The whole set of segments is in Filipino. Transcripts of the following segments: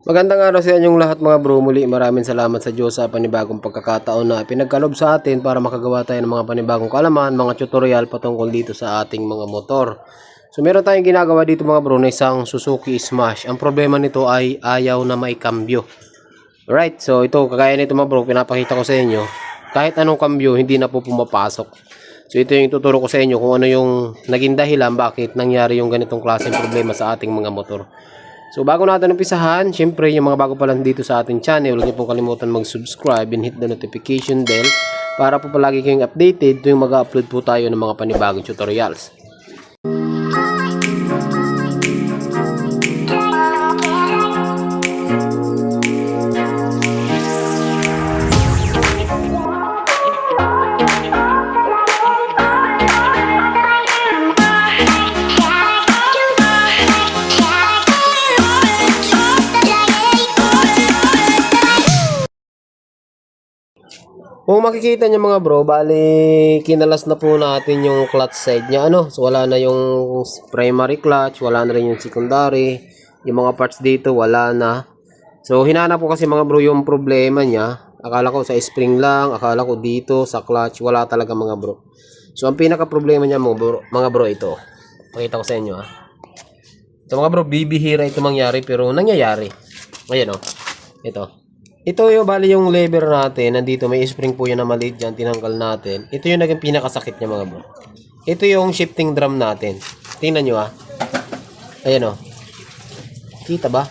Magandang araw sa inyong lahat mga bro. Muli maraming salamat sa Diyos sa panibagong pagkakataon na pinagkalob sa atin para makagawa tayo ng mga panibagong kaalaman, mga tutorial patungkol dito sa ating mga motor. So meron tayong ginagawa dito mga bro na isang Suzuki Smash. Ang problema nito ay ayaw na maikambyo. Alright, so ito kagaya nito mga bro, pinapakita ko sa inyo. Kahit anong kambyo, hindi na po pumapasok. So ito yung tuturo ko sa inyo kung ano yung naging dahilan bakit nangyari yung ganitong klaseng problema sa ating mga motor. So bago natin umpisahan, syempre yung mga bago pa lang dito sa ating channel, huwag niyo pong kalimutan mag-subscribe and hit the notification bell para po palagi kayong updated tuwing mag-upload po tayo ng mga panibagong tutorials. Kung makikita nyo mga bro, bali kinalas na po natin yung clutch side nya, so wala na yung primary clutch, wala na rin yung secondary, yung mga parts dito wala na. So hinanap ko kasi mga bro yung problema nya. Akala ko sa spring lang, akala ko dito sa clutch, wala talaga mga bro. So ang pinaka problema nya mga bro ito. Pakita ko sa inyo Ito mga bro, bibihira ito mangyari pero nangyayari. Ayan ito. Ito yung bali yung lever natin. Nandito may spring po yan na maliit dyan. Tinanggal natin. Ito yung naging pinakasakit niya mga bro. Ito yung shifting drum natin. Tingnan nyo Ayan Kita ba?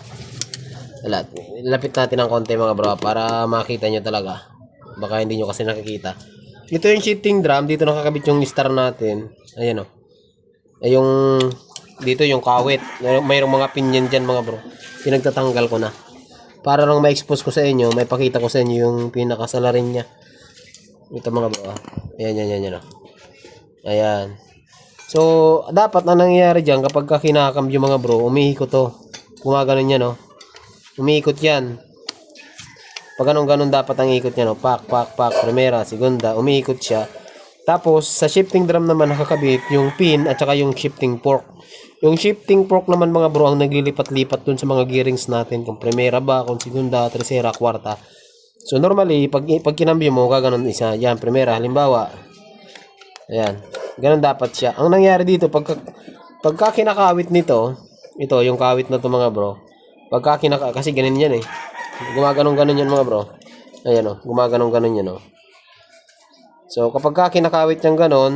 Lapit natin ng konti mga bro para makita nyo talaga. Baka hindi nyo kasi nakikita. Ito yung shifting drum. Dito nakakabit yung star natin. Ayan yung dito yung kawit. Mayroong mga pinyan dyan mga bro. Pinagtatanggal ko na. Para lang ma-expose ko sa inyo, may pakita ko sa inyo yung pinakasalarin niya. Ito mga bro. Ayan. Ayan. So, dapat na nangyayari dyan kapag kinakambyo mga bro, umiikot to. Gumaganon yan Umiikot yan. Pag ganun dapat ang ikot niya Pak, primera, segunda, umiikot siya. Tapos, sa shifting drum naman nakakabit yung pin at saka yung shifting fork. Yung shifting fork naman mga bro ang naglilipat-lipat dun sa mga gearings natin. Kung primera ba, kung segunda, tercera, kwarta. So normally, pag kinambyo mo, gaganon isa. Yan, primera, halimbawa. Ayan. Ganon dapat siya. Ang nangyari dito, pagka kinakawit nito, ito, yung kawit na to mga bro. Kasi ganun yan Gumaganon-ganon yan mga bro. Ayan gumaganon-ganon yan So kapag kinakawit niyang ganon,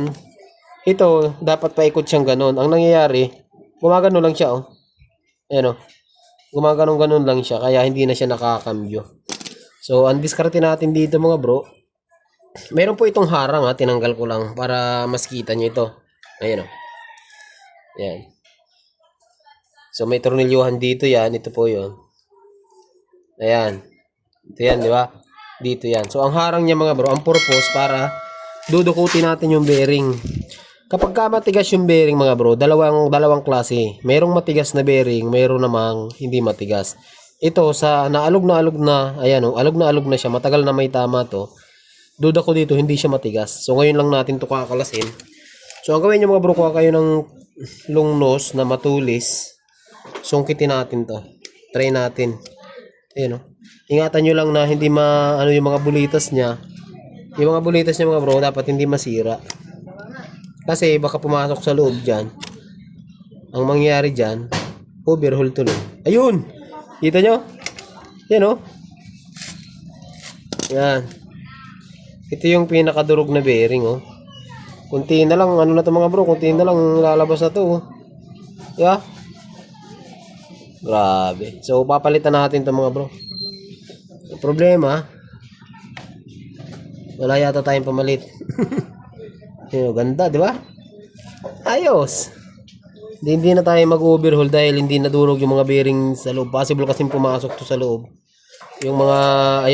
ito, dapat paikot siyang ganon. Ang nangyayari, gumagano lang siya Ayan Gumagano-ganon lang siya kaya hindi na siya nakakambyo. So ang diskarte natin dito mga bro, meron po itong harang tinanggal ko lang para mas kita nyo ito. Ayan Ayan. So may tornilyuhan dito yan, ito po yun. Ayan. Ito yan, di ba? Dito yan. So ang harang niya mga bro, ang purpose para dudukutin natin yung bearing. Kapag matigas yung bearing mga bro, dalawang klase. Merong matigas na bearing, meron namang hindi matigas. Ito sa alog na, ayan alog na siya, matagal na may tama to. Duda ko dito hindi siya matigas. So ngayon lang natin to kakalasin. So ang gawin niyo mga bro, kuha kayo ng long nose na matulis. Sungkitin natin to. Try natin. Ayan Ingatan niyo lang na hindi yung mga bulitas niya. Yung mga bulitas niya mga bro, dapat hindi masira. Kasi baka pumasok sa loob dyan. Ang mangyayari dyan, overhaul tuloy. Ayun! Kita nyo? Yan Yan. Ito yung pinakadurog na bearing Kunti na lang, na to mga bro, kunti na lang lalabas na to Yeah. Grabe. So papalitan natin to mga bro. Yung problema, wala yata tayong pamalit. Ganda, di ba? Ayos. Hindi na tayo mag-overhaul dahil hindi nadurog yung mga bearing sa loob. Possible kasi pumasok to sa loob. Yung mga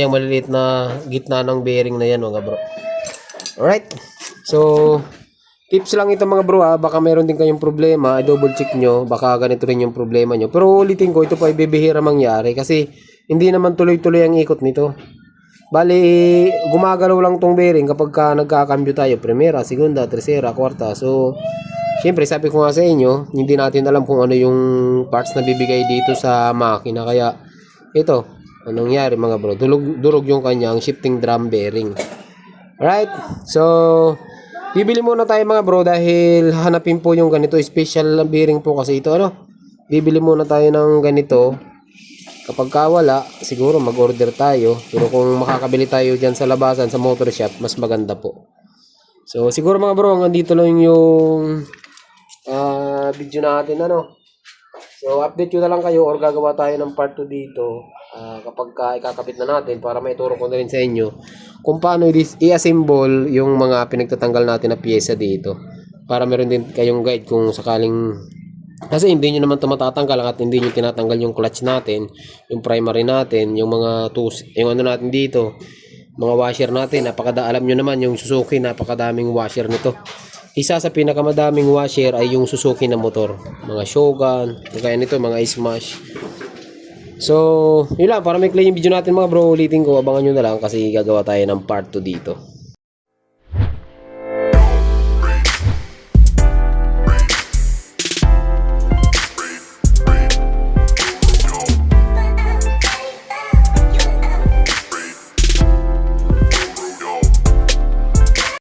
maliliit na gitna ng bearing na yan mga bro. Alright. So, tips lang ito mga bro baka meron din kayong problema, i-double check nyo. Baka ganito rin yung problema nyo. Pero ulitin ko, ito pa ay bibihira mangyari kasi hindi naman tuloy-tuloy ang ikot nito. Bali, gumagalaw lang tong bearing kapag nagkakambyo tayo. Primera, segunda, tercera, kwarta. So, syempre, sabi ko nga sa inyo, hindi natin alam kung ano yung parts na bibigay dito sa makina. Kaya, ito, anong nangyari mga bro? Durog yung kanyang shifting drum bearing. Alright, so bibili muna tayo mga bro dahil hanapin po yung ganito, special bearing po kasi ito ano. Bibili muna tayo ng ganito. Kapag wala, siguro mag-order tayo. Pero kung makakabili tayo dyan sa labasan, sa motor shop, mas maganda po. So siguro mga bro, hanggang dito lang yung video natin ano. So update ko na lang kayo or gagawa tayo ng part 2 dito kapag ikakabit na natin para may turo ko na rin sa inyo kung paano i-assemble yung mga pinagtatanggal natin na pyesa dito para meron din kayong guide kung sakaling kasi hindi nyo naman ito matatanggal at hindi nyo tinatanggal yung clutch natin, yung primary natin, yung mga tools, yung ano natin dito, mga washer natin, alam nyo naman yung Suzuki, napakadaming washer nito. Isa sa pinakamadaming washer ay yung Suzuki na motor. Mga Shogun, kaya nito, mga Smash. So, yun lang. Para may clear yung video natin mga bro, ulitin ko, abangan nyo na lang kasi gagawa tayo ng part 2 dito.